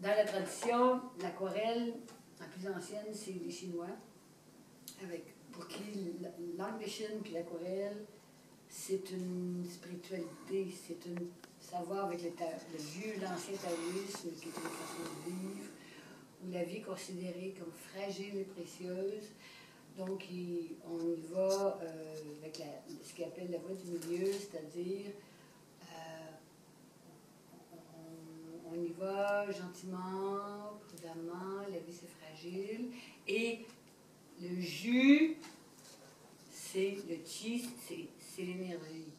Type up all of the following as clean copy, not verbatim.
Dans la tradition, l'aquarelle, la plus ancienne, c'est les Chinois, pour qui l'angle de Chine puis l'aquarelle, c'est une spiritualité, c'est un savoir avec le vieux, l'ancien taoïsme, qui est une façon de vivre, où la vie est considérée comme fragile et précieuse. Donc, on y va avec ce qu'on appelle la voie du milieu, c'est-à-dire on y va gentiment, prudemment, la vie c'est fragile. Et le jus, c'est le chi, c'est l'énergie.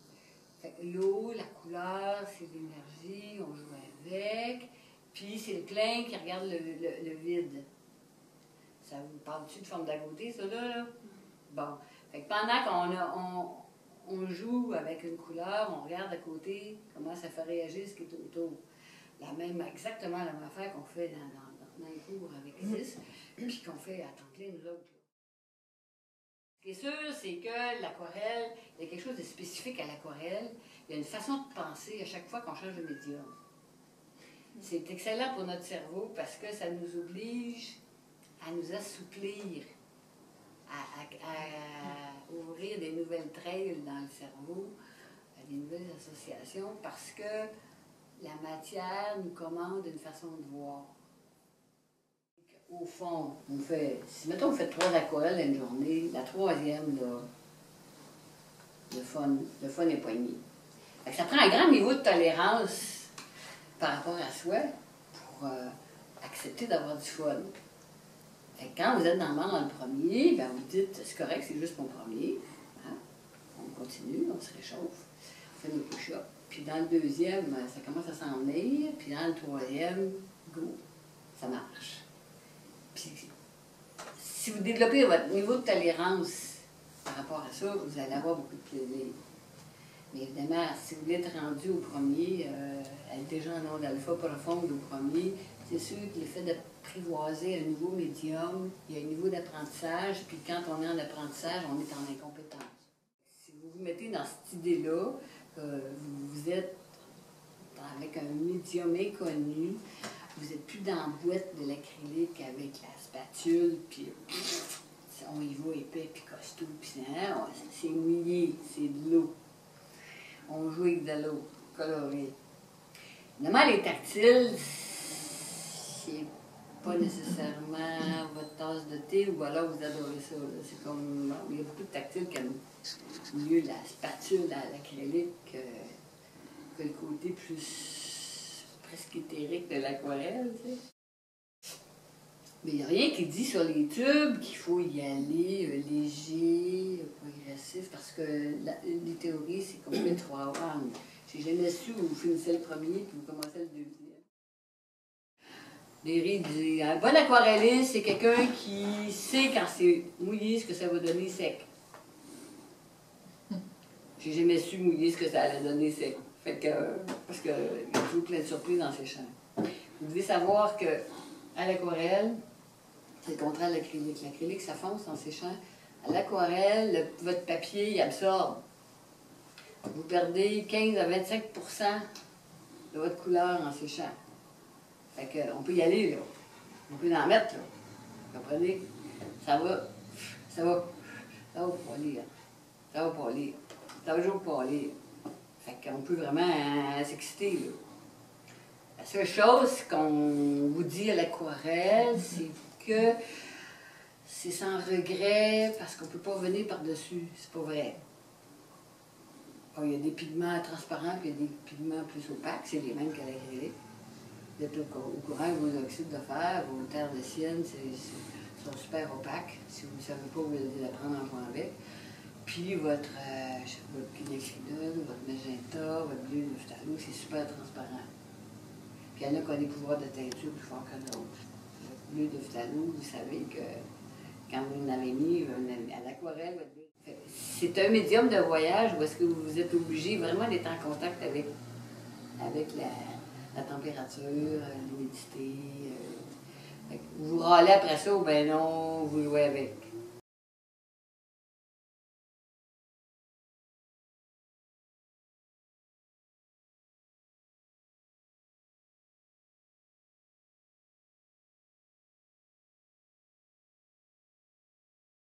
L'eau, la couleur, c'est l'énergie, on joue avec. Puis c'est le plein qui regarde le vide. Ça vous parle-tu de forme d'agouté, ça là? Bon. Fait que pendant qu'on joue avec une couleur, on regarde à côté comment ça fait réagir ce qui est autour. Exactement la même affaire qu'on fait dans les cours avec Isis, puis qu'on fait à temps plein nous autres. Ce qui est sûr, c'est que l'aquarelle, il y a quelque chose de spécifique à l'aquarelle. Il y a une façon de penser à chaque fois qu'on change de médium. C'est excellent pour notre cerveau parce que ça nous oblige à nous assouplir, à ouvrir des nouvelles trails dans le cerveau, des nouvelles associations, parce que la matière nous commande une façon de voir. Au fond, si mettons on fait 3 aquarelles une journée, la troisième, là, le fun est poigné. Ça prend un grand niveau de tolérance par rapport à soi pour accepter d'avoir du fun. Quand vous êtes dans le premier, ben vous dites c'est correct, c'est juste mon premier. Hein? On continue, on se réchauffe, on fait nos push-ups. Puis dans le deuxième, ça commence à s'en venir. Puis dans le troisième, go, ça marche. Puis si vous développez votre niveau de tolérance par rapport à ça, vous allez avoir beaucoup de plaisir. Mais évidemment, si vous voulez être rendu au premier, être déjà en onde alpha profonde au premier, c'est sûr que le fait d'apprivoiser un nouveau médium, il y a un niveau d'apprentissage, puis quand on est en apprentissage, on est en incompétence. Si vous vous mettez dans cette idée-là, vous êtes avec un médium inconnu, vous n'êtes plus dans la boîte de l'acrylique avec la spatule, puis on y va épais, puis costaud, puis c'est mouillé, c'est de l'eau. On joue avec de l'eau colorée. Évidemment, les tactiles, c'est pas nécessairement votre tasse de thé, ou alors vous adorez ça. C'est comme, il y a beaucoup de tactiles qui aiment mieux la spatule à l'acrylique que le côté plus presque éthérique de l'aquarelle, tu sais. Mais il n'y a rien qui dit sur les tubes qu'il faut y aller léger, progressif, parce que les théories, c'est comme une 3 rounds. J'ai jamais su où vous finissez le premier puis vous commencez le deuxième. Les rides, un bon aquarelliste, c'est quelqu'un qui sait quand c'est mouillé ce que ça va donner sec. J'ai jamais su mouiller ce que ça allait donner sec. Fait que, parce qu'il y a toujours plein de surprises dans ces champs. Vous devez savoir que à l'aquarelle, c'est le contraire de l'acrylique. L'acrylique, ça fonce en séchant. À l'aquarelle, votre papier, il absorbe. Vous perdez 15 à 25 de votre couleur en séchant. Fait qu'on peut y aller, là. On peut en mettre, là. Vous comprenez? Ça va polir. Ça va polir. Ça va toujours polir. Fait qu'on peut vraiment s'exciter, là. La seule chose qu'on vous dit à l'aquarelle, c'est que c'est sans regret parce qu'on ne peut pas venir par-dessus. C'est pas vrai. Bon, il y a des pigments transparents et il y a des pigments plus opaques. C'est les mêmes qu'à l'acrylique. Vous êtes au courant que vos oxydes de fer, vos terres de sienne, sont super opaques. Si vous ne savez pas, vous allez les apprendre en jouant avec. Puis votre quinacridone, votre magenta, votre bleu de phtalou, c'est super transparent. Puis il y en a qui ont des pouvoirs de teinture plus forts que d'autres. Le bleu de phtalou, vous savez que quand vous l'avez mis à l'aquarelle, votre bleu. C'est un médium de voyage où est-ce que vous êtes obligé vraiment d'être en contact avec la température, l'humidité. Vous râlez après ça ou ben non, vous jouez avec.